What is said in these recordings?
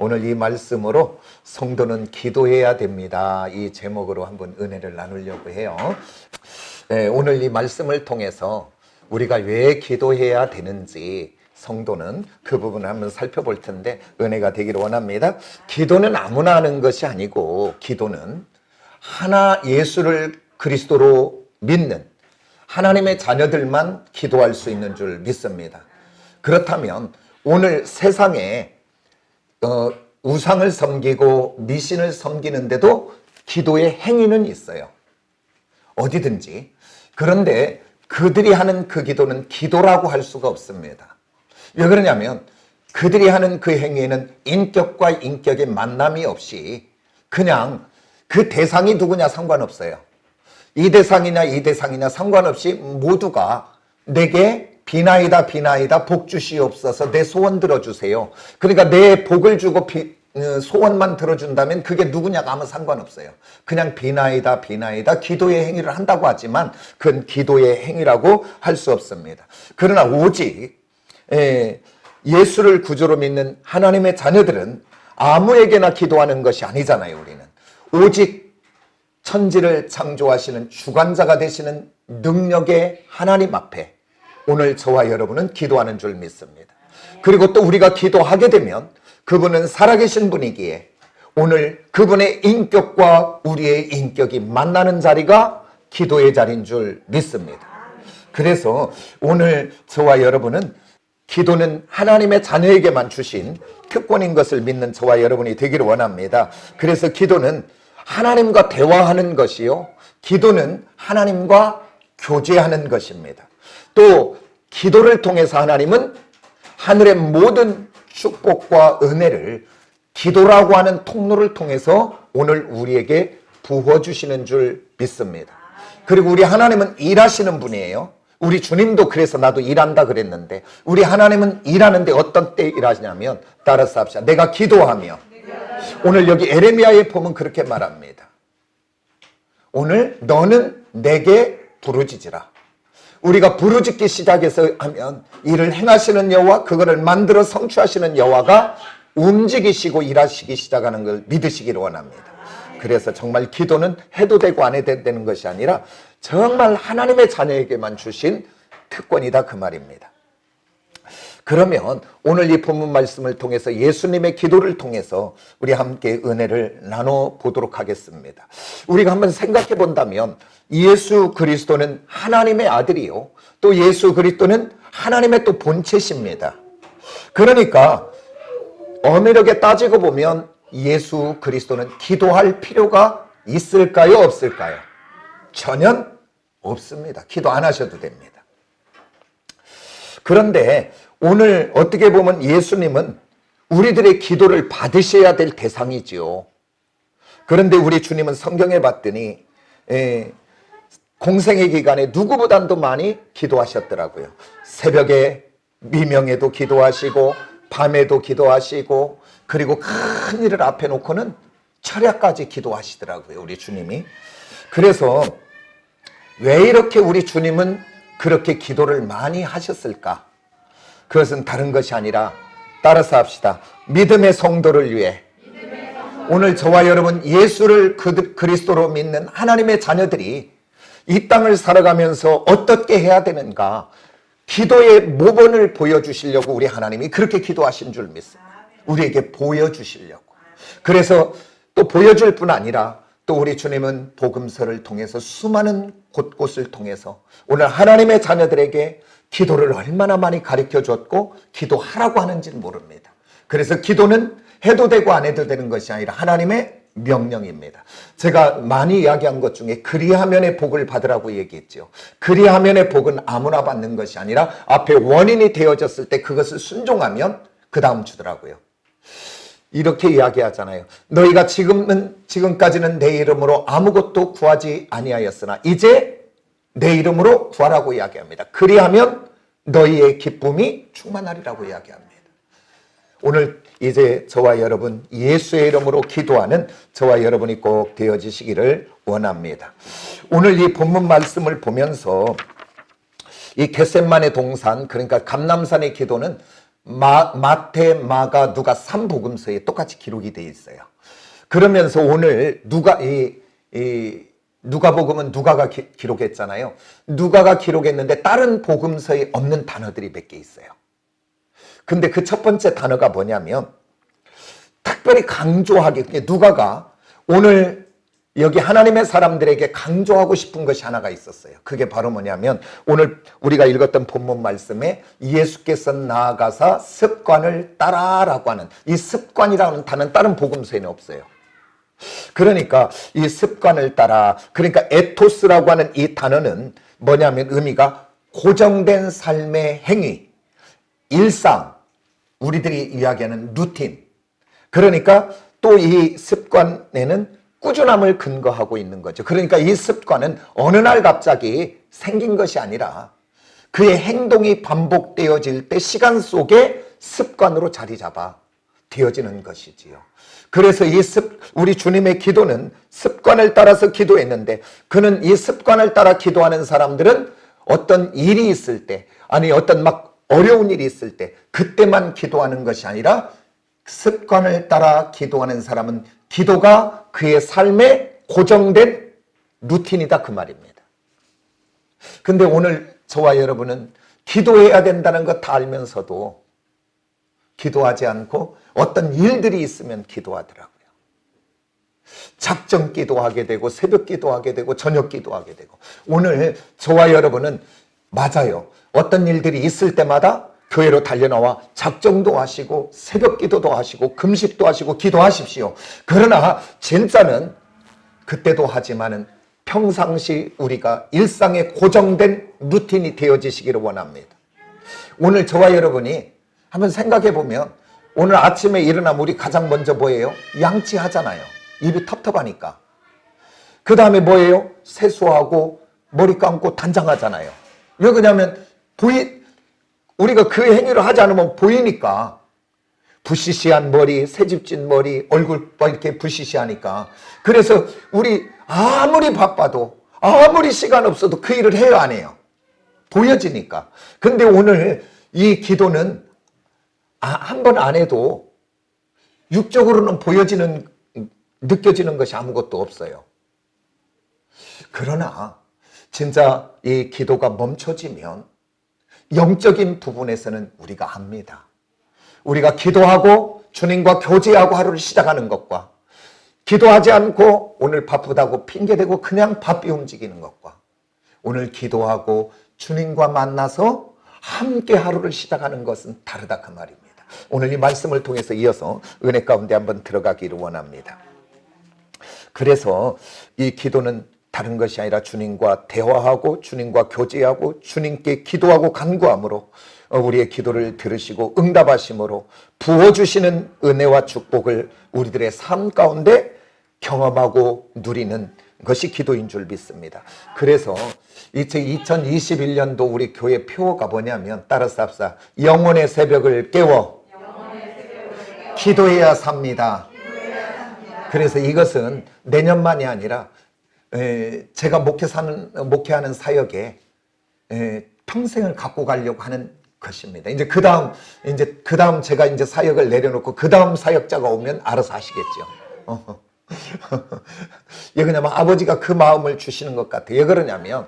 오늘 이 말씀으로 성도는 기도해야 됩니다. 이 제목으로 한번 은혜를 나누려고 해요. 오늘 이 말씀을 통해서 우리가 왜 기도해야 되는지 성도는 그 부분을 한번 살펴볼 텐데 은혜가 되기를 원합니다. 기도는 아무나 하는 것이 아니고 기도는 하나 예수를 그리스도로 믿는 하나님의 자녀들만 기도할 수 있는 줄 믿습니다. 그렇다면 오늘 세상에 우상을 섬기고 미신을 섬기는데도 기도의 행위는 있어요. 어디든지. 그런데 그들이 하는 그 기도는 기도라고 할 수가 없습니다. 왜 그러냐면 그들이 하는 그 행위에는 인격과 인격의 만남이 없이 그냥 그 대상이 누구냐 상관없어요. 이 대상이냐 이 대상이냐 상관없이 모두가 내게 비나이다 비나이다 복 주시옵소서 내 소원 들어주세요. 그러니까 내 복을 주고 소원만 들어준다면 그게 누구냐가 아무 상관없어요. 그냥 비나이다 비나이다 기도의 행위를 한다고 하지만 그건 기도의 행위라고 할 수 없습니다. 그러나 오직 예수를 구주로 믿는 하나님의 자녀들은 아무에게나 기도하는 것이 아니잖아요. 우리는 오직 천지를 창조하시는 주관자가 되시는 능력의 하나님 앞에 오늘 저와 여러분은 기도하는 줄 믿습니다. 그리고 또 우리가 기도하게 되면 그분은 살아계신 분이기에 오늘 그분의 인격과 우리의 인격이 만나는 자리가 기도의 자리인 줄 믿습니다. 그래서 오늘 저와 여러분은 기도는 하나님의 자녀에게만 주신 특권인 것을 믿는 저와 여러분이 되기를 원합니다. 그래서 기도는 하나님과 대화하는 것이요, 기도는 하나님과 교제하는 것입니다. 또 기도를 통해서 하나님은 하늘의 모든 축복과 은혜를 기도라고 하는 통로를 통해서 오늘 우리에게 부어주시는 줄 믿습니다. 그리고 우리 하나님은 일하시는 분이에요. 우리 주님도 그래서 나도 일한다 그랬는데 우리 하나님은 일하는데 어떤 때 일하시냐면 따라서 합시다. 내가 기도하며. 오늘 여기 에레미야에 보면 그렇게 말합니다. 오늘 너는 내게 부르짖으라. 우리가 부르짖기 시작해서 하면 일을 행하시는 여호와, 그거를 만들어 성취하시는 여호와가 움직이시고 일하시기 시작하는 걸 믿으시기를 원합니다. 그래서 정말 기도는 해도 되고 안 해도 되는 것이 아니라 정말 하나님의 자녀에게만 주신 특권이다 그 말입니다. 그러면 오늘 이 본문 말씀을 통해서 예수님의 기도를 통해서 우리 함께 은혜를 나눠보도록 하겠습니다. 우리가 한번 생각해 본다면 예수 그리스도는 하나님의 아들이요, 또 예수 그리스도는 하나님의 또 본체십니다. 그러니까 엄밀하게 따지고 보면 예수 그리스도는 기도할 필요가 있을까요? 없을까요? 전혀 없습니다. 기도 안 하셔도 됩니다. 그런데 오늘 어떻게 보면 예수님은 우리들의 기도를 받으셔야 될 대상이지요. 그런데 우리 주님은 성경에 봤더니 공생의 기간에 누구보다도 많이 기도하셨더라고요. 새벽에 미명에도 기도하시고 밤에도 기도하시고 그리고 큰 일을 앞에 놓고는 철야까지 기도하시더라고요. 우리 주님이. 그래서 왜 이렇게 우리 주님은 그렇게 기도를 많이 하셨을까? 그것은 다른 것이 아니라 따라서 합시다. 믿음의 성도를 위해 오늘 저와 여러분 예수를 그리스도로 믿는 하나님의 자녀들이 이 땅을 살아가면서 어떻게 해야 되는가, 기도의 모본을 보여주시려고 우리 하나님이 그렇게 기도하신 줄 믿습니다. 우리에게 보여주시려고. 그래서 또 보여줄 뿐 아니라 또 우리 주님은 복음서를 통해서 수많은 곳곳을 통해서 오늘 하나님의 자녀들에게 기도를 얼마나 많이 가르쳐 줬고 기도하라고 하는지는 모릅니다. 그래서 기도는 해도 되고 안 해도 되는 것이 아니라 하나님의 명령입니다. 제가 많이 이야기한 것 중에 그리하면의 복을 받으라고 얘기했죠. 그리하면의 복은 아무나 받는 것이 아니라 앞에 원인이 되어졌을 때 그것을 순종하면 그 다음 주더라고요. 이렇게 이야기하잖아요. 너희가 지금까지는 내 이름으로 아무것도 구하지 아니하였으나 이제 내 이름으로 구하라고 이야기합니다. 그리하면 너희의 기쁨이 충만하리라고 이야기합니다. 오늘 이제 저와 여러분 예수의 이름으로 기도하는 저와 여러분이 꼭 되어지시기를 원합니다. 오늘 이 본문 말씀을 보면서 이 겟셋마네 동산, 그러니까 감람산의 기도는 마태, 마가, 누가 3복음서에 똑같이 기록이 되어 있어요. 그러면서 오늘 누가복음은 누가가 기록했잖아요. 누가가 기록했는데 다른 복음서에 없는 단어들이 몇 개 있어요. 근데 그 첫 번째 단어가 뭐냐면 특별히 강조하게 누가가 오늘 여기 하나님의 사람들에게 강조하고 싶은 것이 하나가 있었어요. 그게 바로 뭐냐면 오늘 우리가 읽었던 본문 말씀에 예수께서 나아가사 습관을 따라라고 하는 이 습관이라는 단어는 다른 복음서에는 없어요. 그러니까 이 습관을 따라, 그러니까 에토스라고 하는 이 단어는 뭐냐면 의미가 고정된 삶의 행위, 일상, 우리들이 이야기하는 루틴. 그러니까 또 이 습관에는 꾸준함을 근거하고 있는 거죠. 그러니까 이 습관은 어느 날 갑자기 생긴 것이 아니라 그의 행동이 반복되어질 때 시간 속에 습관으로 자리 잡아 되어지는 것이지요. 그래서 우리 주님의 기도는 습관을 따라서 기도했는데 그는 이 습관을 따라 기도하는 사람들은 어떤 일이 있을 때, 아니 어떤 막 어려운 일이 있을 때 그때만 기도하는 것이 아니라 습관을 따라 기도하는 사람은 기도가 그의 삶에 고정된 루틴이다 그 말입니다. 근데 오늘 저와 여러분은 기도해야 된다는 것 다 알면서도 기도하지 않고 어떤 일들이 있으면 기도하더라고요. 작정 기도하게 되고 새벽 기도하게 되고 저녁 기도하게 되고 오늘 저와 여러분은 맞아요. 어떤 일들이 있을 때마다 교회로 달려나와 작정도 하시고 새벽 기도도 하시고 금식도 하시고 기도하십시오. 그러나 진짜는 그때도 하지만은 평상시 우리가 일상에 고정된 루틴이 되어지시기를 원합니다. 오늘 저와 여러분이 한번 생각해 보면 오늘 아침에 일어나면 우리 가장 먼저 뭐예요? 양치하잖아요. 입이 텁텁하니까. 그 다음에 뭐예요? 세수하고 머리 감고 단장하잖아요. 왜 그러냐면 우리가 그 행위를 하지 않으면 보이니까. 부시시한 머리, 새집진 머리, 얼굴 이렇게 부시시하니까. 그래서 우리 아무리 바빠도 아무리 시간 없어도 그 일을 해요, 안 해요? 보여지니까. 근데 오늘 이 기도는 한 번 안 해도 육적으로는 느껴지는 것이 아무것도 없어요. 그러나 진짜 이 기도가 멈춰지면 영적인 부분에서는 우리가 압니다. 우리가 기도하고 주님과 교제하고 하루를 시작하는 것과 기도하지 않고 오늘 바쁘다고 핑계대고 그냥 바삐 움직이는 것과 오늘 기도하고 주님과 만나서 함께 하루를 시작하는 것은 다르다 그 말입니다. 오늘 이 말씀을 통해서 이어서 은혜 가운데 한번 들어가기를 원합니다. 그래서 이 기도는 다른 것이 아니라 주님과 대화하고 주님과 교제하고 주님께 기도하고 간구함으로 우리의 기도를 들으시고 응답하심으로 부어주시는 은혜와 축복을 우리들의 삶 가운데 경험하고 누리는 것이 기도인 줄 믿습니다. 그래서 2021년도 우리 교회 표어가 뭐냐면 따라서 합시다. 영혼의 새벽을 깨워 기도해야 삽니다. 그래서 이것은 내년만이 아니라 제가 목회하는 사역에 평생을 갖고 가려고 하는 것입니다. 이제 그 다음 제가 이제 사역을 내려놓고 그 다음 사역자가 오면 알아서 하시겠죠. 왜 그러냐면 아버지가 그 마음을 주시는 것 같아요. 왜 그러냐면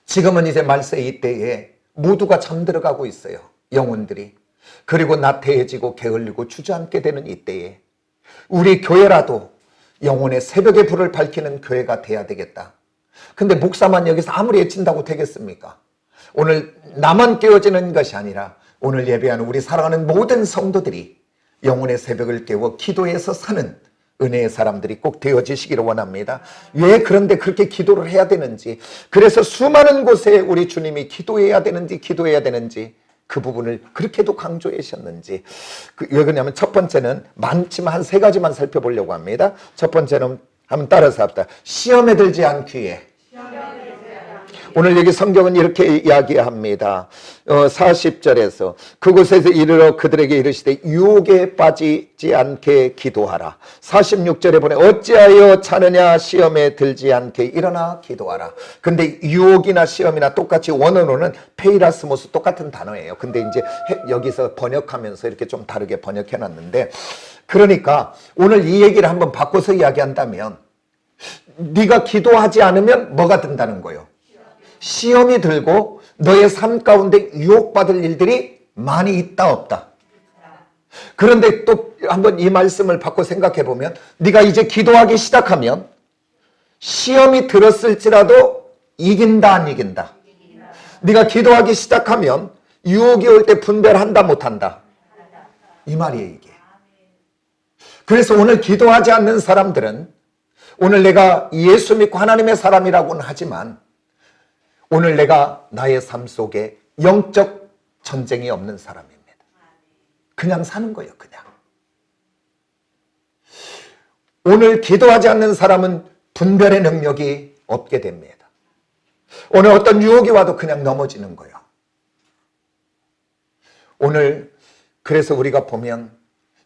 지금은 이제 말세 이때에 모두가 잠들어가고 있어요. 영혼들이. 그리고 나태해지고 게을리고 주저앉게 되는 이때에 우리 교회라도 영혼의 새벽의 불을 밝히는 교회가 돼야 되겠다. 근데 목사만 여기서 아무리 애친다고 되겠습니까? 오늘 나만 깨어지는 것이 아니라 오늘 예배하는 우리 사랑하는 모든 성도들이 영혼의 새벽을 깨워 기도해서 사는 은혜의 사람들이 꼭 되어지시기를 원합니다. 왜 그런데 그렇게 기도를 해야 되는지, 그래서 수많은 곳에 우리 주님이 기도해야 되는지 그 부분을 그렇게도 강조해 주셨는지, 왜 그러냐면 첫 번째는 많지만 한 세 가지만 살펴보려고 합니다. 첫 번째는 한번 따라서 합시다. 시험에 들지 않기에 오늘 여기 성경은 이렇게 이야기합니다. 40절에서 그곳에서 이르러 그들에게 이르시되 유혹에 빠지지 않게 기도하라. 46절에 보내 어찌하여 자느냐 시험에 들지 않게 일어나 기도하라. 근데 유혹이나 시험이나 똑같이 원어로는 페이라스모스 똑같은 단어예요. 근데 이제 여기서 번역하면서 이렇게 좀 다르게 번역해 놨는데, 그러니까 오늘 이 얘기를 한번 바꿔서 이야기한다면 네가 기도하지 않으면 뭐가 든다는 거예요? 시험이 들고 너의 삶 가운데 유혹받을 일들이 많이 있다 없다. 그런데 또 한번 이 말씀을 바꿔 생각해 보면 네가 이제 기도하기 시작하면 시험이 들었을지라도 이긴다 안 이긴다? 네가 기도하기 시작하면 유혹이 올 때 분별한다 못한다? 이 말이에요 이게. 그래서 오늘 기도하지 않는 사람들은, 오늘 내가 예수 믿고 하나님의 사람이라고는 하지만 오늘 내가 나의 삶 속에 영적 전쟁이 없는 사람입니다. 그냥 사는 거예요, 그냥. 오늘 기도하지 않는 사람은 분별의 능력이 없게 됩니다. 오늘 어떤 유혹이 와도 그냥 넘어지는 거예요. 오늘 그래서 우리가 보면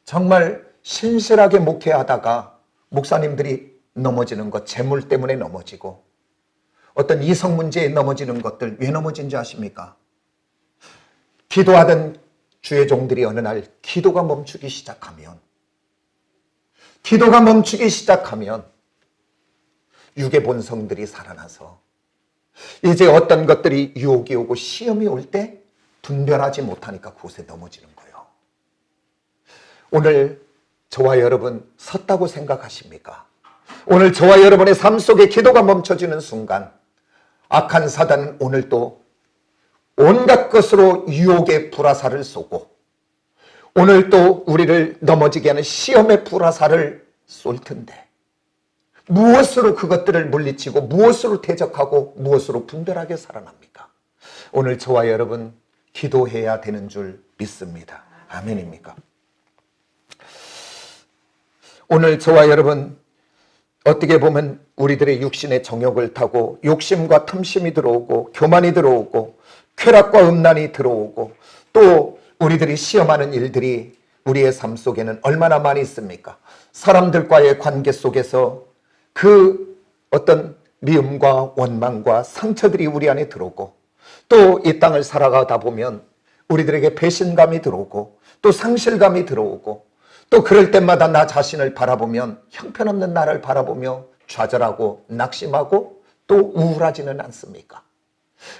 정말 신실하게 목회하다가 목사님들이 넘어지는 것, 재물 때문에 넘어지고 어떤 이성 문제에 넘어지는 것들, 왜 넘어진지 아십니까? 기도하던 주의 종들이 어느 날 기도가 멈추기 시작하면 육의 본성들이 살아나서 이제 어떤 것들이 유혹이 오고 시험이 올 때 분별하지 못하니까 그곳에 넘어지는 거예요. 오늘 저와 여러분 섰다고 생각하십니까? 오늘 저와 여러분의 삶 속에 기도가 멈춰지는 순간 악한 사단은 오늘 또 온갖 것으로 유혹의 불화살을 쏘고 오늘 또 우리를 넘어지게 하는 시험의 불화살을 쏠 텐데 무엇으로 그것들을 물리치고 무엇으로 대적하고 무엇으로 분별하게 살아납니까? 오늘 저와 여러분 기도해야 되는 줄 믿습니다. 아멘입니까? 오늘 저와 여러분 어떻게 보면 우리들의 육신의 정욕을 타고 욕심과 탐심이 들어오고 교만이 들어오고 쾌락과 음란이 들어오고 또 우리들이 시험하는 일들이 우리의 삶 속에는 얼마나 많이 있습니까? 사람들과의 관계 속에서 그 어떤 미움과 원망과 상처들이 우리 안에 들어오고 또 이 땅을 살아가다 보면 우리들에게 배신감이 들어오고 또 상실감이 들어오고 또 그럴 때마다 나 자신을 바라보면 형편없는 나를 바라보며 좌절하고 낙심하고 또 우울하지는 않습니까?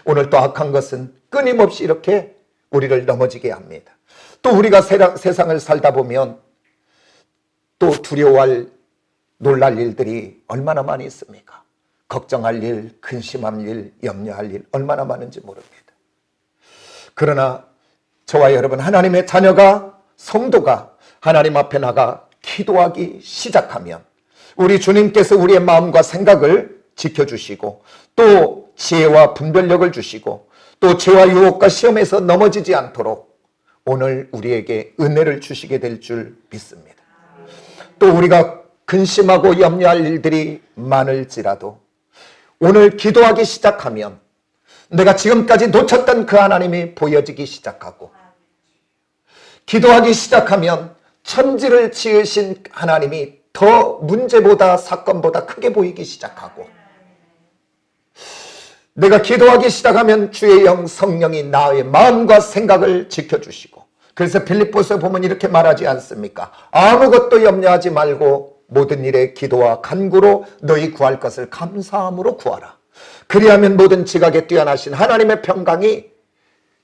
오늘 또 악한 것은 끊임없이 이렇게 우리를 넘어지게 합니다. 또 우리가 세상을 살다 보면 또 두려워할 놀랄 일들이 얼마나 많이 있습니까? 걱정할 일, 근심할 일, 염려할 일 얼마나 많은지 모릅니다. 그러나 저와 여러분 하나님의 자녀가, 성도가 하나님 앞에 나가 기도하기 시작하면 우리 주님께서 우리의 마음과 생각을 지켜주시고 또 지혜와 분별력을 주시고 또 죄와 유혹과 시험에서 넘어지지 않도록 오늘 우리에게 은혜를 주시게 될 줄 믿습니다. 또 우리가 근심하고 염려할 일들이 많을지라도 오늘 기도하기 시작하면 내가 지금까지 놓쳤던 그 하나님이 보여지기 시작하고 기도하기 시작하면 천지를 지으신 하나님이 더 문제보다 사건보다 크게 보이기 시작하고 내가 기도하기 시작하면 주의 영 성령이 나의 마음과 생각을 지켜주시고 그래서 빌립보서에 보면 이렇게 말하지 않습니까? 아무것도 염려하지 말고 모든 일에 기도와 간구로 너희 구할 것을 감사함으로 구하라. 그리하면 모든 지각에 뛰어나신 하나님의 평강이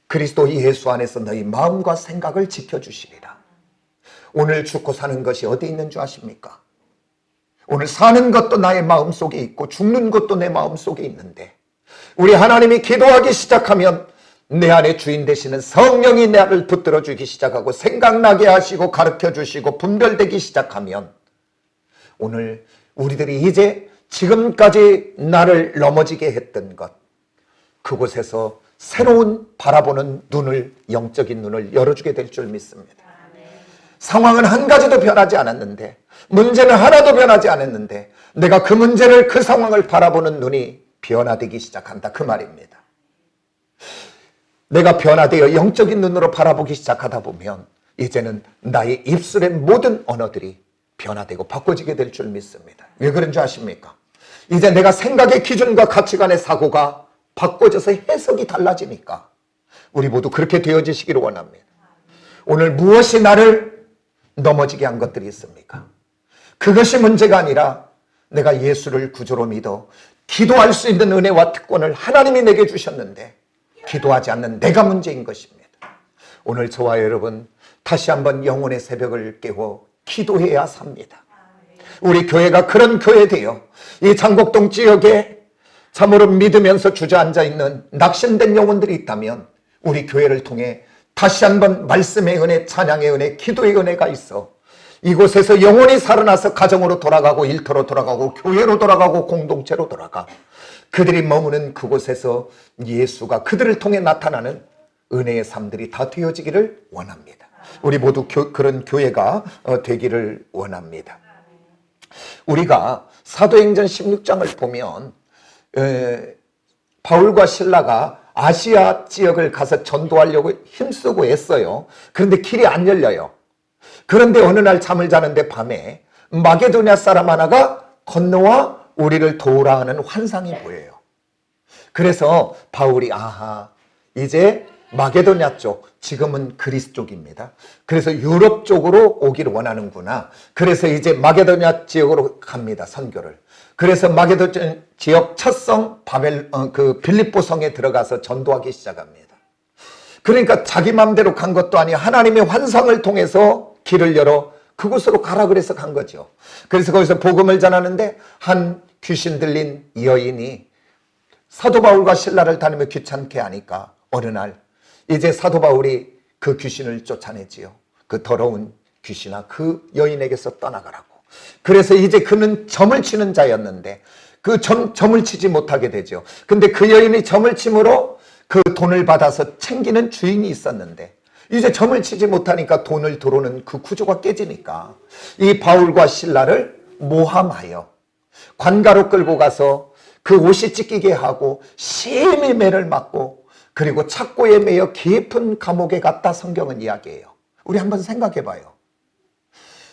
그리스도 예수 안에서 너희 마음과 생각을 지켜주시리라. 오늘 죽고 사는 것이 어디 있는 줄 아십니까? 오늘 사는 것도 나의 마음속에 있고 죽는 것도 내 마음속에 있는데 우리 하나님이 기도하기 시작하면 내 안에 주인 되시는 성령이 나를 붙들어 주기 시작하고 생각나게 하시고 가르쳐 주시고 분별되기 시작하면 오늘 우리들이 이제 지금까지 나를 넘어지게 했던 것 그곳에서 새로운 바라보는 눈을 영적인 눈을 열어주게 될 줄 믿습니다. 상황은 한 가지도 변하지 않았는데 문제는 하나도 변하지 않았는데 내가 그 문제를 그 상황을 바라보는 눈이 변화되기 시작한다 그 말입니다. 내가 변화되어 영적인 눈으로 바라보기 시작하다 보면 이제는 나의 입술의 모든 언어들이 변화되고 바꿔지게 될 줄 믿습니다. 왜 그런 줄 아십니까? 이제 내가 생각의 기준과 가치관의 사고가 바꿔져서 해석이 달라지니까 우리 모두 그렇게 되어지시기를 원합니다. 오늘 무엇이 나를 넘어지게 한 것들이 있습니까? 그것이 문제가 아니라 내가 예수를 구주로 믿어 기도할 수 있는 은혜와 특권을 하나님이 내게 주셨는데 기도하지 않는 내가 문제인 것입니다. 오늘 저와 여러분 다시 한번 영혼의 새벽을 깨워 기도해야 삽니다. 우리 교회가 그런 교회 되어 이 장곡동 지역에 참으로 믿으면서 주저앉아 있는 낙심된 영혼들이 있다면 우리 교회를 통해 다시 한번 말씀의 은혜, 찬양의 은혜, 기도의 은혜가 있어 이곳에서 영혼이 살아나서 가정으로 돌아가고 일터로 돌아가고 교회로 돌아가고 공동체로 돌아가 그들이 머무는 그곳에서 예수가 그들을 통해 나타나는 은혜의 삶들이 다 되어지기를 원합니다. 우리 모두 그런 교회가 되기를 원합니다. 우리가 사도행전 16장을 보면 바울과 실라가 아시아 지역을 가서 전도하려고 힘쓰고 애써요. 그런데 길이 안 열려요. 그런데 어느 날 잠을 자는데 밤에 마게도냐 사람 하나가 건너와 우리를 도우라 하는 환상이 보여요. 그래서 바울이 이제 마게도냐 쪽, 지금은 그리스 쪽입니다. 그래서 유럽 쪽으로 오기를 원하는구나. 그래서 이제 마게도냐 지역으로 갑니다. 선교를. 그래서 마게도냐 지역 첫 성 빌립보 성에 들어가서 전도하기 시작합니다. 그러니까 자기 마음대로 간 것도 아니고 하나님의 환상을 통해서 길을 열어 그곳으로 가라 그래서 간 거죠. 그래서 거기서 복음을 전하는데 한 귀신 들린 여인이 사도 바울과 신라를 다니며 귀찮게 하니까 어느 날 이제 사도 바울이 그 귀신을 쫓아내지요. 그 더러운 귀신아 그 여인에게서 떠나가라고. 그래서 이제 그는 점을 치는 자였는데 그 점을 치지 못하게 되죠. 근데 그 여인이 점을 침으로 그 돈을 받아서 챙기는 주인이 있었는데 이제 점을 치지 못하니까 돈을 들어오는 그 구조가 깨지니까 이 바울과 실라를 모함하여 관가로 끌고 가서 그 옷이 찢기게 하고 심히 매를 맞고 그리고 착고에 매여 깊은 감옥에 갔다 성경은 이야기해요. 우리 한번 생각해 봐요.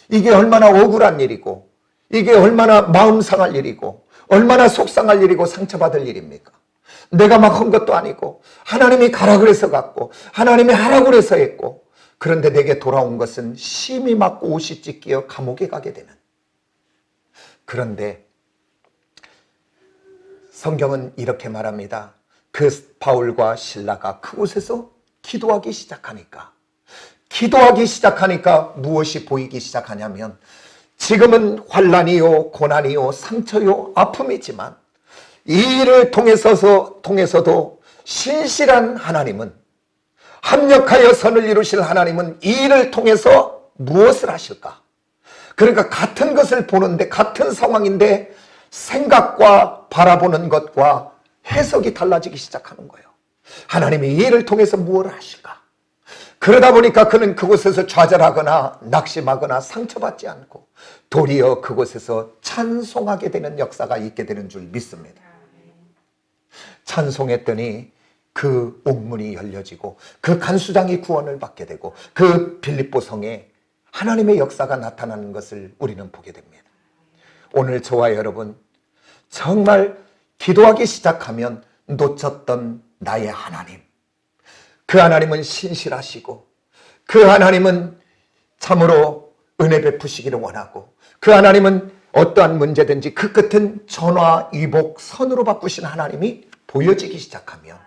이게 얼마나 억울한 일이고 이게 얼마나 마음 상할 일이고 얼마나 속상할 일이고 상처받을 일입니까? 내가 막 한 것도 아니고 하나님이 가라 그래서 갔고 하나님이 하라 그래서 했고 그런데 내게 돌아온 것은 심히 맞고 옷이 찢겨 감옥에 가게 되는. 그런데 성경은 이렇게 말합니다. 그 바울과 실라가 그곳에서 기도하기 시작하니까 무엇이 보이기 시작하냐면 지금은 환난이요 고난이요 상처요 아픔이지만 이 일을 통해서도 신실한 하나님은 합력하여 선을 이루실 하나님은 이 일을 통해서 무엇을 하실까? 그러니까 같은 것을 보는데 같은 상황인데 생각과 바라보는 것과 해석이 달라지기 시작하는 거예요. 하나님이 이 일을 통해서 무엇을 하실까? 그러다 보니까 그는 그곳에서 좌절하거나 낙심하거나 상처받지 않고 도리어 그곳에서 찬송하게 되는 역사가 있게 되는 줄 믿습니다. 찬송했더니 그 옥문이 열려지고 그 간수장이 구원을 받게 되고 그 빌립보 성에 하나님의 역사가 나타나는 것을 우리는 보게 됩니다. 오늘 저와 여러분 정말 기도하기 시작하면 놓쳤던 나의 하나님, 그 하나님은 신실하시고 그 하나님은 참으로 은혜 베푸시기를 원하고 그 하나님은 어떠한 문제든지 그 끝은 전화위복 선으로 바꾸신 하나님이 보여지기 시작하면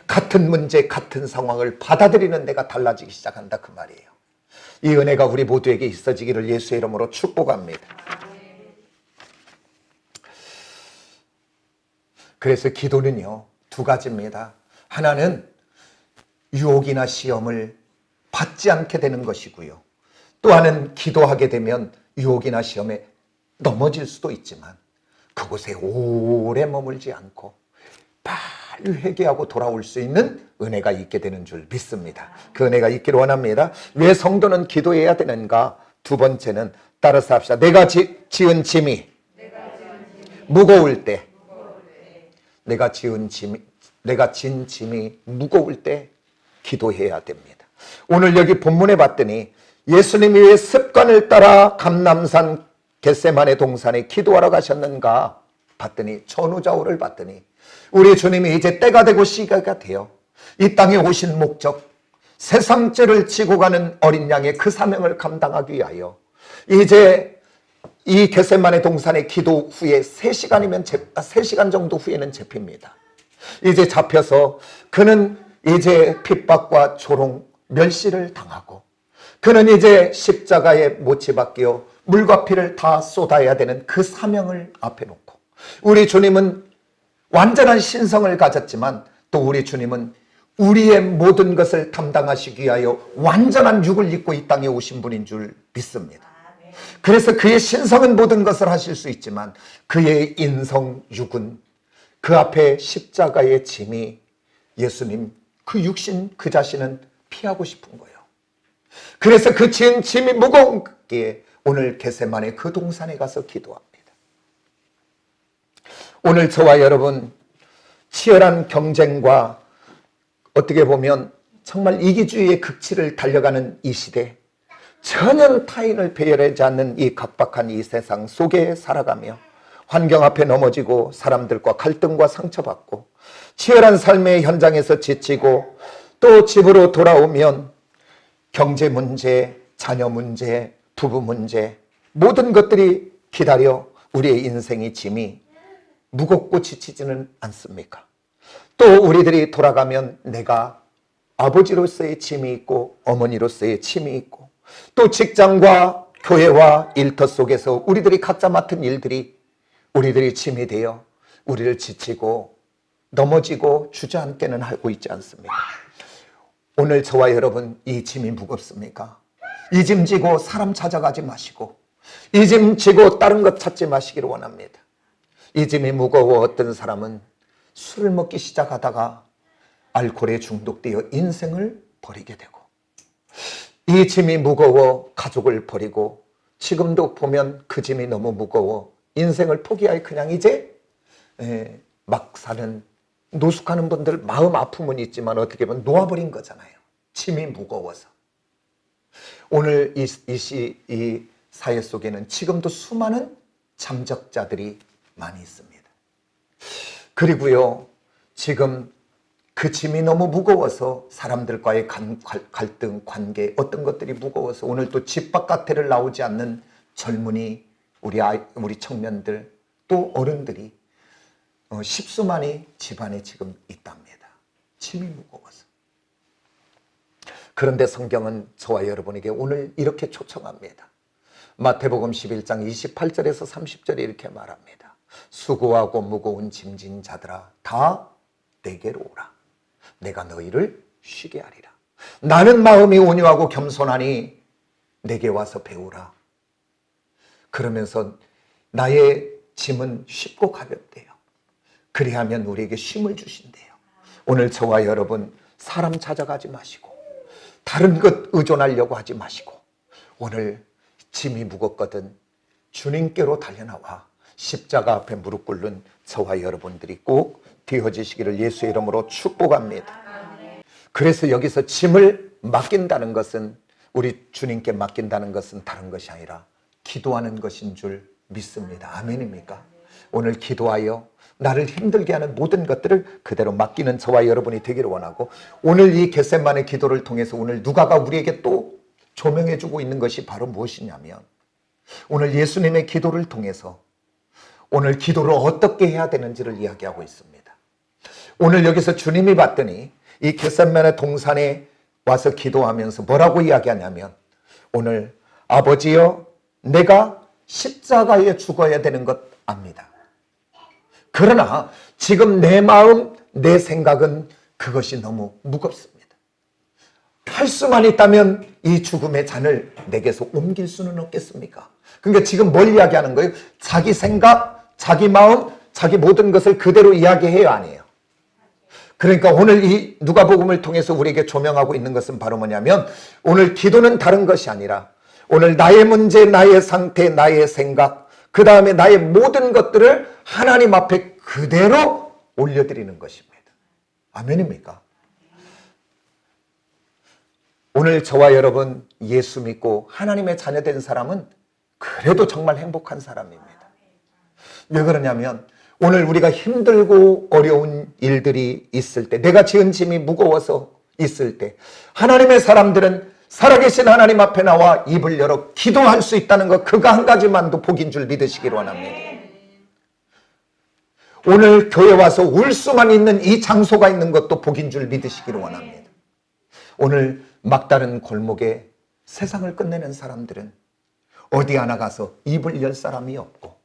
같은 문제 같은 상황을 받아들이는 데가 달라지기 시작한다 그 말이에요. 이 은혜가 우리 모두에게 있어지기를 예수의 이름으로 축복합니다. 그래서 기도는요 두 가지입니다. 하나는 유혹이나 시험을 받지 않게 되는 것이고요. 또 하나는 기도하게 되면 유혹이나 시험에 넘어질 수도 있지만 그곳에 오래 머물지 않고 빨리 회개하고 돌아올 수 있는 은혜가 있게 되는 줄 믿습니다. 그 은혜가 있기를 원합니다. 왜 성도는 기도해야 되는가? 두 번째는 따라서 합시다. 내가 지은 짐이 무거울 때 내가 진 짐이 무거울 때 기도해야 됩니다. 오늘 여기 본문에 봤더니 예수님이 왜 습관을 따라 감람산 겟세마네 동산에 기도하러 가셨는가 봤더니, 전후좌우를 봤더니 우리 주님이 이제 때가 되고 시기가 되어 이 땅에 오신 목적, 세상죄를 지고 가는 어린 양의 그 사명을 감당하기 위하여 이제 이 겟세마네 동산의 기도 후에 3시간 정도 후에는 잡힙니다. 이제 잡혀서 그는 이제 핍박과 조롱, 멸시를 당하고 그는 이제 십자가에 못이 박혀 물과 피를 다 쏟아야 되는 그 사명을 앞에 놓고, 우리 주님은 완전한 신성을 가졌지만 또 우리 주님은 우리의 모든 것을 담당하시기 위하여 완전한 육을 입고 이 땅에 오신 분인 줄 믿습니다. 그래서 그의 신성은 모든 것을 하실 수 있지만 그의 인성, 육은 그 앞에 십자가의 짐이 예수님, 그 육신 그 자신은 피하고 싶은 거예요. 그래서 그 짐이 무거운 게 오늘 겟세마네 그 동산에 가서 기도합니다. 오늘 저와 여러분, 치열한 경쟁과 어떻게 보면 정말 이기주의의 극치를 달려가는 이 시대, 전혀 타인을 배려하지 않는 이 각박한 이 세상 속에 살아가며 환경 앞에 넘어지고 사람들과 갈등과 상처받고 치열한 삶의 현장에서 지치고 또 집으로 돌아오면 경제 문제, 자녀 문제, 부부 문제, 모든 것들이 기다려 우리의 인생의 짐이 무겁고 지치지는 않습니까? 또 우리들이 돌아가면 내가 아버지로서의 짐이 있고 어머니로서의 짐이 있고 또 직장과 교회와 일터 속에서 우리들이 각자 맡은 일들이 우리들이 짐이 되어 우리를 지치고 넘어지고 주저앉게는 하고 있지 않습니까? 오늘 저와 여러분, 이 짐이 무겁습니까? 이 짐 지고 사람 찾아가지 마시고 이 짐 지고 다른 것 찾지 마시기를 원합니다. 이 짐이 무거워 어떤 사람은 술을 먹기 시작하다가 알코올에 중독되어 인생을 버리게 되고, 이 짐이 무거워 가족을 버리고 지금도 보면 그 짐이 너무 무거워 인생을 포기하여 그냥 이제 막 사는, 노숙하는 분들 마음 아픔은 있지만 어떻게 보면 놓아버린 거잖아요. 짐이 무거워서. 오늘 이 사회 속에는 지금도 수많은 잠적자들이 많이 있습니다. 그리고요, 지금 그 짐이 너무 무거워서 사람들과의 갈등, 관계, 어떤 것들이 무거워서 오늘 또 집 바깥에를 나오지 않는 젊은이, 우리 청년들, 또 어른들이 십수만이 집안에 지금 있답니다. 짐이 무거워서. 그런데 성경은 저와 여러분에게 오늘 이렇게 초청합니다. 마태복음 11장 28절에서 30절에 이렇게 말합니다. 수고하고 무거운 짐진 자들아 다 내게로 오라. 내가 너희를 쉬게 하리라. 나는 마음이 온유하고 겸손하니 내게 와서 배우라. 그러면서 나의 짐은 쉽고 가볍대요. 그리하면 우리에게 쉼을 주신대요. 오늘 저와 여러분, 사람 찾아가지 마시고 다른 것 의존하려고 하지 마시고 오늘 짐이 무겁거든 주님께로 달려나와 십자가 앞에 무릎 꿇는 저와 여러분들이 꼭 되어지시기를 예수의 이름으로 축복합니다. 그래서 여기서 짐을 맡긴다는 것은, 우리 주님께 맡긴다는 것은 다른 것이 아니라 기도하는 것인 줄 믿습니다. 아멘입니까? 오늘 기도하여 나를 힘들게 하는 모든 것들을 그대로 맡기는 저와 여러분이 되기를 원하고, 오늘 이 겟세마네 기도를 통해서 오늘 누가가 우리에게 또 조명해 주고 있는 것이 바로 무엇이냐면, 오늘 예수님의 기도를 통해서 오늘 기도를 어떻게 해야 되는지를 이야기하고 있습니다. 오늘 여기서 주님이 봤더니 이 겟세마네 동산에 와서 기도하면서 뭐라고 이야기하냐면, 오늘 아버지여, 내가 십자가에 죽어야 되는 것 압니다. 그러나 지금 내 마음, 내 생각은 그것이 너무 무겁습니다. 할 수만 있다면 이 죽음의 잔을 내게서 옮길 수는 없겠습니까? 그러니까 지금 뭘 이야기하는 거예요? 자기 생각, 자기 마음, 자기 모든 것을 그대로 이야기해요, 아니에요? 그러니까 오늘 이 누가복음을 통해서 우리에게 조명하고 있는 것은 바로 뭐냐면, 오늘 기도는 다른 것이 아니라 오늘 나의 문제, 나의 상태, 나의 생각, 그 다음에 나의 모든 것들을 하나님 앞에 그대로 올려드리는 것입니다. 아멘입니까? 오늘 저와 여러분 예수 믿고 하나님의 자녀된 사람은 그래도 정말 행복한 사람입니다. 왜 그러냐면 오늘 우리가 힘들고 어려운 일들이 있을 때, 내가 지은 짐이 무거워서 있을 때, 하나님의 사람들은 살아계신 하나님 앞에 나와 입을 열어 기도할 수 있다는 것, 그거 한 가지만도 복인 줄 믿으시길 원합니다. 오늘 교회 와서 울 수만 있는 이 장소가 있는 것도 복인 줄 믿으시길 원합니다. 오늘 막다른 골목에 세상을 끝내는 사람들은 어디 하나 가서 입을 열 사람이 없고,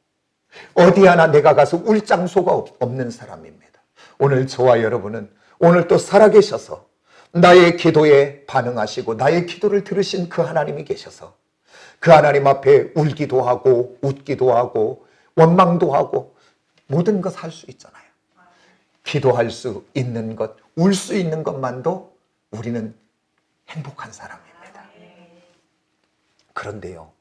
어디 하나 내가 가서 울 장소가 없는 사람입니다. 오늘 저와 여러분은 오늘 또 살아계셔서 나의 기도에 반응하시고 나의 기도를 들으신 그 하나님이 계셔서 그 하나님 앞에 울기도 하고 웃기도 하고 원망도 하고 모든 것 할 수 있잖아요. 기도할 수 있는 것, 울 수 있는 것만도 우리는 행복한 사람입니다. 그런데요,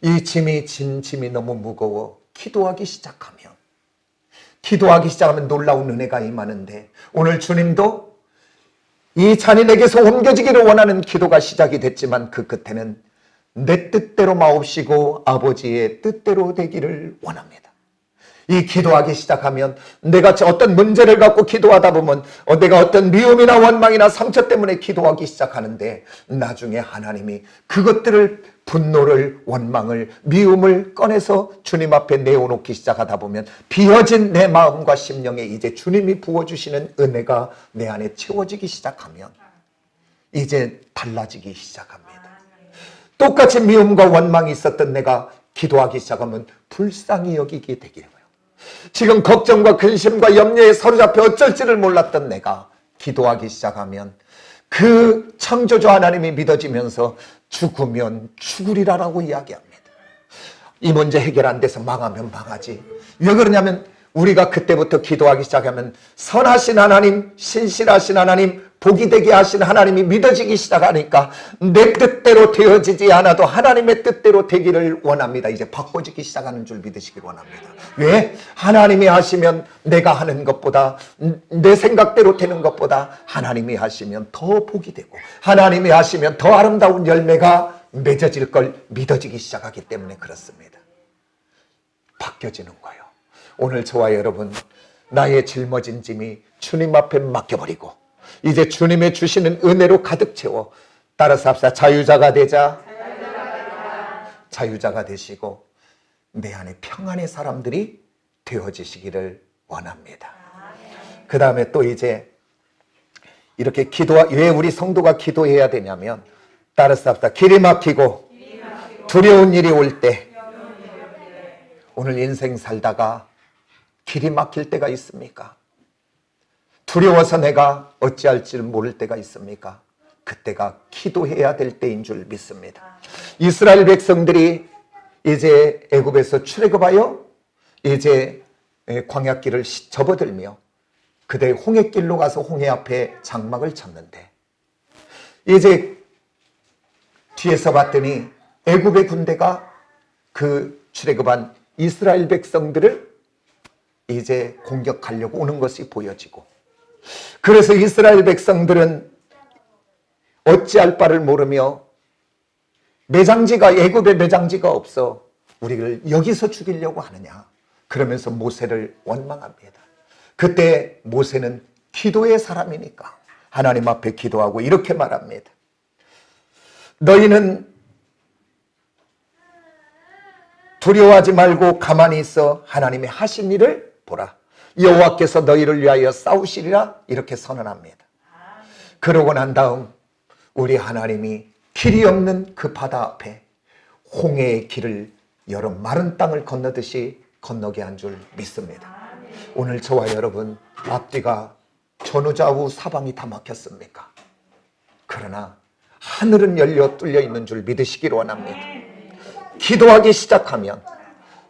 이 진 짐이 너무 무거워 기도하기 시작하면 놀라운 은혜가 임하는데, 오늘 주님도 이 잔인에게서 옮겨지기를 원하는 기도가 시작이 됐지만 그 끝에는 내 뜻대로 마옵시고 아버지의 뜻대로 되기를 원합니다. 이 기도하기 시작하면, 내가 어떤 문제를 갖고 기도하다 보면 내가 어떤 미움이나 원망이나 상처 때문에 기도하기 시작하는데, 나중에 하나님이 그것들을, 분노를, 원망을, 미움을 꺼내서 주님 앞에 내어놓기 시작하다 보면 비어진 내 마음과 심령에 이제 주님이 부어주시는 은혜가 내 안에 채워지기 시작하면 이제 달라지기 시작합니다. 똑같이 미움과 원망이 있었던 내가 기도하기 시작하면 불쌍히 여기게 되기를, 지금 걱정과 근심과 염려에 사로잡혀 어쩔지를 몰랐던 내가 기도하기 시작하면 그 창조주 하나님이 믿어지면서 죽으면 죽으리라라고 이야기합니다. 이 문제 해결 안 돼서 망하면 망하지. 왜 그러냐면 우리가 그때부터 기도하기 시작하면 선하신 하나님, 신실하신 하나님, 복이 되게 하신 하나님이 믿어지기 시작하니까 내 뜻대로 되어지지 않아도 하나님의 뜻대로 되기를 원합니다. 이제 바꿔지기 시작하는 줄 믿으시길 원합니다. 왜? 하나님이 하시면 내가 하는 것보다, 내 생각대로 되는 것보다 하나님이 하시면 더 복이 되고 하나님이 하시면 더 아름다운 열매가 맺어질 걸 믿어지기 시작하기 때문에 그렇습니다. 바뀌어지는 거예요. 오늘 저와 여러분, 나의 짊어진 짐이 주님 앞에 맡겨버리고 이제 주님의 주시는 은혜로 가득 채워 따라서 합시다. 자유자가 되자. 자유자가 되시고 내 안에 평안의 사람들이 되어지시기를 원합니다. 그 다음에 또 이제 이렇게 왜 우리 성도가 기도해야 되냐면, 따라서 합시다. 길이 막히고 두려운 일이 올 때, 오늘 인생 살다가 길이 막힐 때가 있습니까? 두려워서 내가 어찌할지를 모를 때가 있습니까? 그때가 기도해야 될 때인 줄 믿습니다. 이스라엘 백성들이 이제 애굽에서 출애굽하여 이제 광야길을 접어들며 그대 홍해길로 가서 홍해 앞에 장막을 쳤는데, 이제 뒤에서 봤더니 애굽의 군대가 그 출애굽한 이스라엘 백성들을 이제 공격하려고 오는 것이 보여지고, 그래서 이스라엘 백성들은 어찌할 바를 모르며 매장지가, 애굽에 매장지가 없어 우리를 여기서 죽이려고 하느냐 그러면서 모세를 원망합니다. 그때 모세는 기도의 사람이니까 하나님 앞에 기도하고 이렇게 말합니다. 너희는 두려워하지 말고 가만히 있어 하나님의 하신 일을 보라. 여호와께서 너희를 위하여 싸우시리라, 이렇게 선언합니다. 그러고 난 다음 우리 하나님이 길이 없는 그 바다 앞에 홍해의 길을 열어 마른 땅을 건너듯이 건너게 한 줄 믿습니다. 오늘 저와 여러분 앞뒤가 전후좌우 사방이 다 막혔습니까? 그러나 하늘은 열려 뚫려 있는 줄 믿으시기를 원합니다. 기도하기 시작하면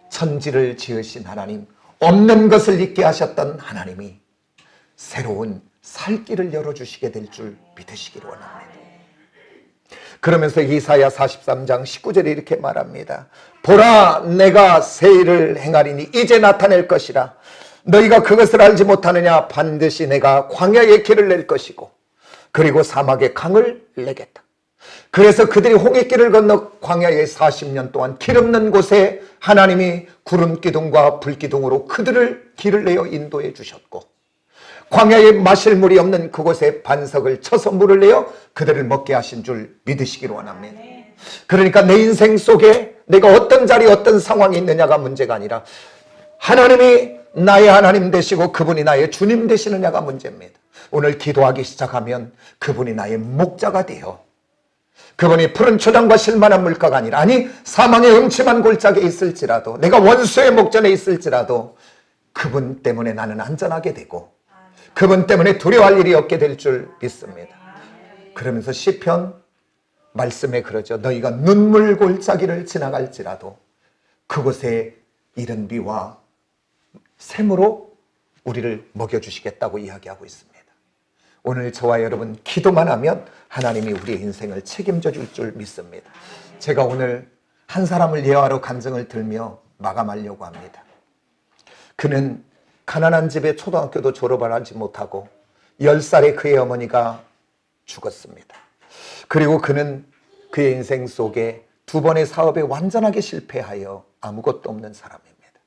천지를 지으신 하나님, 없는 것을 있게 하셨던 하나님이 새로운 살 길을 열어주시게 될 줄 믿으시기를 원합니다. 그러면서 이사야 43장 19절에 이렇게 말합니다. 보라, 내가 새 일을 행하리니 이제 나타낼 것이라. 너희가 그것을 알지 못하느냐? 반드시 내가 광야에 길을 낼 것이고 그리고 사막에 강을 내겠다. 그래서 그들이 홍해길을 건너 광야에 40년 동안 길 없는 곳에 하나님이 구름 기둥과 불 기둥으로 그들을 길을 내어 인도해 주셨고, 광야에 마실 물이 없는 그곳에 반석을 쳐서 물을 내어 그들을 먹게 하신 줄 믿으시기를 원합니다. 그러니까 내 인생 속에 내가 어떤 자리 어떤 상황이 있느냐가 문제가 아니라 하나님이 나의 하나님 되시고 그분이 나의 주님 되시느냐가 문제입니다. 오늘 기도하기 시작하면 그분이 나의 목자가 되어, 그분이 푸른 초장과 실만한 물가가 아니라, 아니 사망의 음침한 골짜기에 있을지라도, 내가 원수의 목전에 있을지라도 그분 때문에 나는 안전하게 되고 그분 때문에 두려워할 일이 없게 될 줄 믿습니다. 그러면서 시편 말씀에 그러죠. 너희가 눈물 골짜기를 지나갈지라도 그곳에 이른 비와 샘으로 우리를 먹여주시겠다고 이야기하고 있습니다. 오늘 저와 여러분 기도만 하면 하나님이 우리의 인생을 책임져 줄 줄 믿습니다. 제가 오늘 한 사람을 예화로 간증을 들며 마감하려고 합니다. 그는 가난한 집에 초등학교도 졸업을 하지 못하고 10살에 그의 어머니가 죽었습니다. 그리고 그는 그의 인생 속에 두 번의 사업에 완전하게 실패하여 아무것도 없는 사람입니다.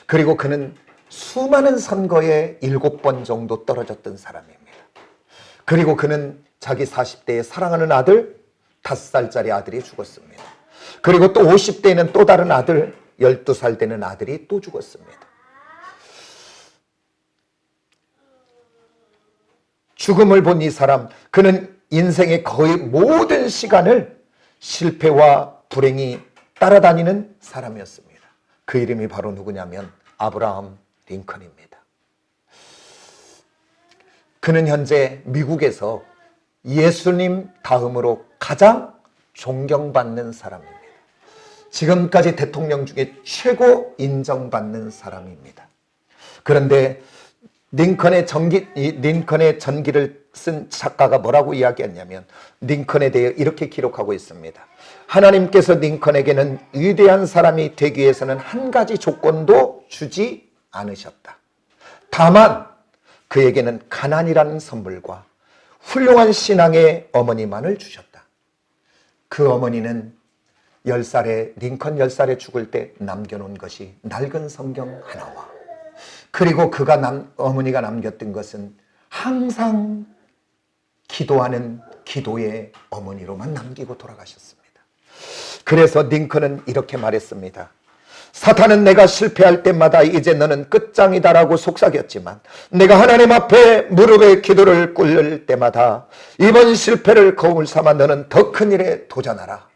그리고 그는 수많은 선거에 7번 정도 떨어졌던 사람입니다. 그리고 그는 자기 40대에 사랑하는 아들, 5살짜리 아들이 죽었습니다. 그리고 또 50대에는 또 다른 아들, 12살 되는 아들이 또 죽었습니다. 죽음을 본 이 사람, 그는 인생의 거의 모든 시간을 실패와 불행이 따라다니는 사람이었습니다. 그 이름이 바로 누구냐면 아브라함 링컨입니다. 그는 현재 미국에서 예수님 다음으로 가장 존경받는 사람입니다. 지금까지 대통령 중에 최고 인정받는 사람입니다. 그런데 링컨의 전기를 쓴 작가가 뭐라고 이야기했냐면, 링컨에 대해 이렇게 기록하고 있습니다. 하나님께서 링컨에게는 위대한 사람이 되기 위해서는 한 가지 조건도 주지 않으셨다. 다만 그에게는 가난이라는 선물과 훌륭한 신앙의 어머니만을 주셨다. 그 어머니는 링컨 10살에 죽을 때 남겨놓은 것이 낡은 성경 하나와, 그리고 어머니가 남겼던 것은 항상 기도하는 기도의 어머니로만 남기고 돌아가셨습니다. 그래서 링컨은 이렇게 말했습니다. 사탄은 내가 실패할 때마다 이제 너는 끝장이다라고 속삭였지만, 내가 하나님 앞에 무릎에 기도를 꿇을 때마다 이번 실패를 거울 삼아 너는 더 큰 일에 도전하라.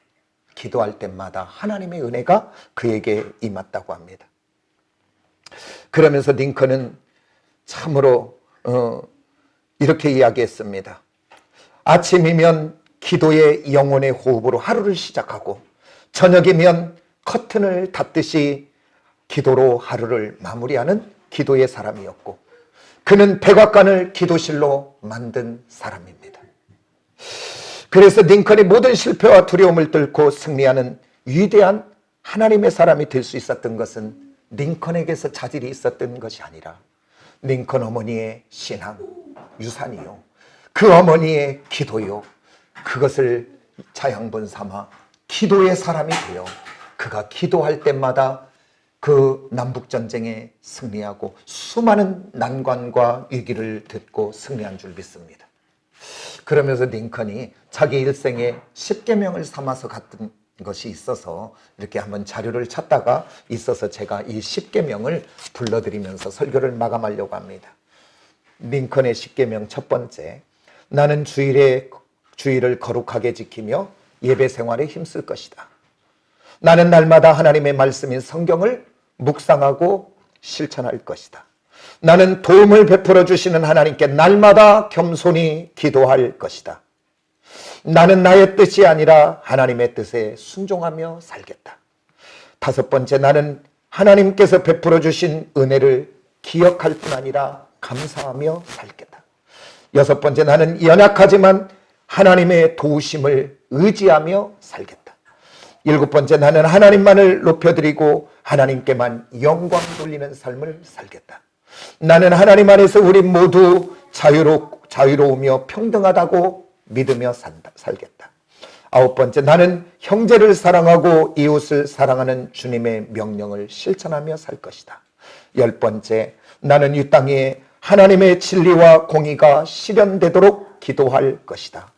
기도할 때마다 하나님의 은혜가 그에게 임했다고 합니다. 그러면서 링컨은 참으로 이렇게 이야기했습니다. 아침이면 기도의 영혼의 호흡으로 하루를 시작하고, 저녁이면 커튼을 닫듯이 기도로 하루를 마무리하는 기도의 사람이었고, 그는 백악관을 기도실로 만든 사람입니다. 그래서 링컨이 모든 실패와 두려움을 뚫고 승리하는 위대한 하나님의 사람이 될 수 있었던 것은 링컨에게서 자질이 있었던 것이 아니라 링컨 어머니의 신앙, 유산이요, 그 어머니의 기도요, 그것을 자양분 삼아 기도의 사람이 되어 그가 기도할 때마다 그 남북전쟁에 승리하고 수많은 난관과 위기를 딛고 승리한 줄 믿습니다. 그러면서 링컨이 자기 일생에 10계명을 삼아서 갔던 것이 있어서 이렇게 한번 자료를 찾다가 있어서 제가 이 10계명을 불러드리면서 설교를 마감하려고 합니다. 링컨의 10계명 첫 번째, 나는 주일을 거룩하게 지키며 예배 생활에 힘쓸 것이다. 나는 날마다 하나님의 말씀인 성경을 묵상하고 실천할 것이다. 나는 도움을 베풀어 주시는 하나님께 날마다 겸손히 기도할 것이다. 나는 나의 뜻이 아니라 하나님의 뜻에 순종하며 살겠다. 다섯 번째, 나는 하나님께서 베풀어 주신 은혜를 기억할 뿐 아니라 감사하며 살겠다. 여섯 번째, 나는 연약하지만 하나님의 도우심을 의지하며 살겠다. 일곱 번째, 나는 하나님만을 높여드리고 하나님께만 영광 돌리는 삶을 살겠다. 나는 하나님 안에서 우리 모두 자유로우며 평등하다고 믿으며 살겠다. 9번째, 나는 형제를 사랑하고 이웃을 사랑하는 주님의 명령을 실천하며 살 것이다. 10번째, 나는 이 땅에 하나님의 진리와 공의가 실현되도록 기도할 것이다.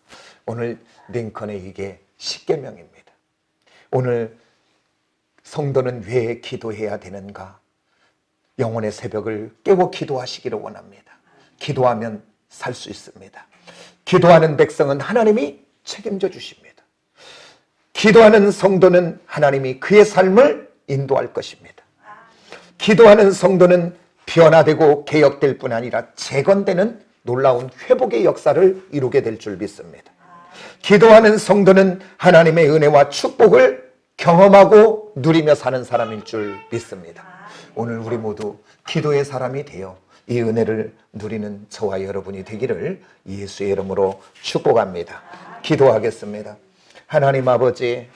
오늘 링컨의 이게 10계명입니다. 오늘 성도는 왜 기도해야 되는가? 영혼의 새벽을 깨고 기도하시기를 원합니다. 기도하면 살 수 있습니다. 기도하는 백성은 하나님이 책임져 주십니다. 기도하는 성도는 하나님이 그의 삶을 인도할 것입니다. 기도하는 성도는 변화되고 개혁될 뿐 아니라 재건되는 놀라운 회복의 역사를 이루게 될 줄 믿습니다. 기도하는 성도는 하나님의 은혜와 축복을 경험하고 누리며 사는 사람일 줄 믿습니다. 오늘 우리 모두 기도의 사람이 되어 이 은혜를 누리는 저와 여러분이 되기를 예수의 이름으로 축복합니다. 기도하겠습니다. 하나님 아버지,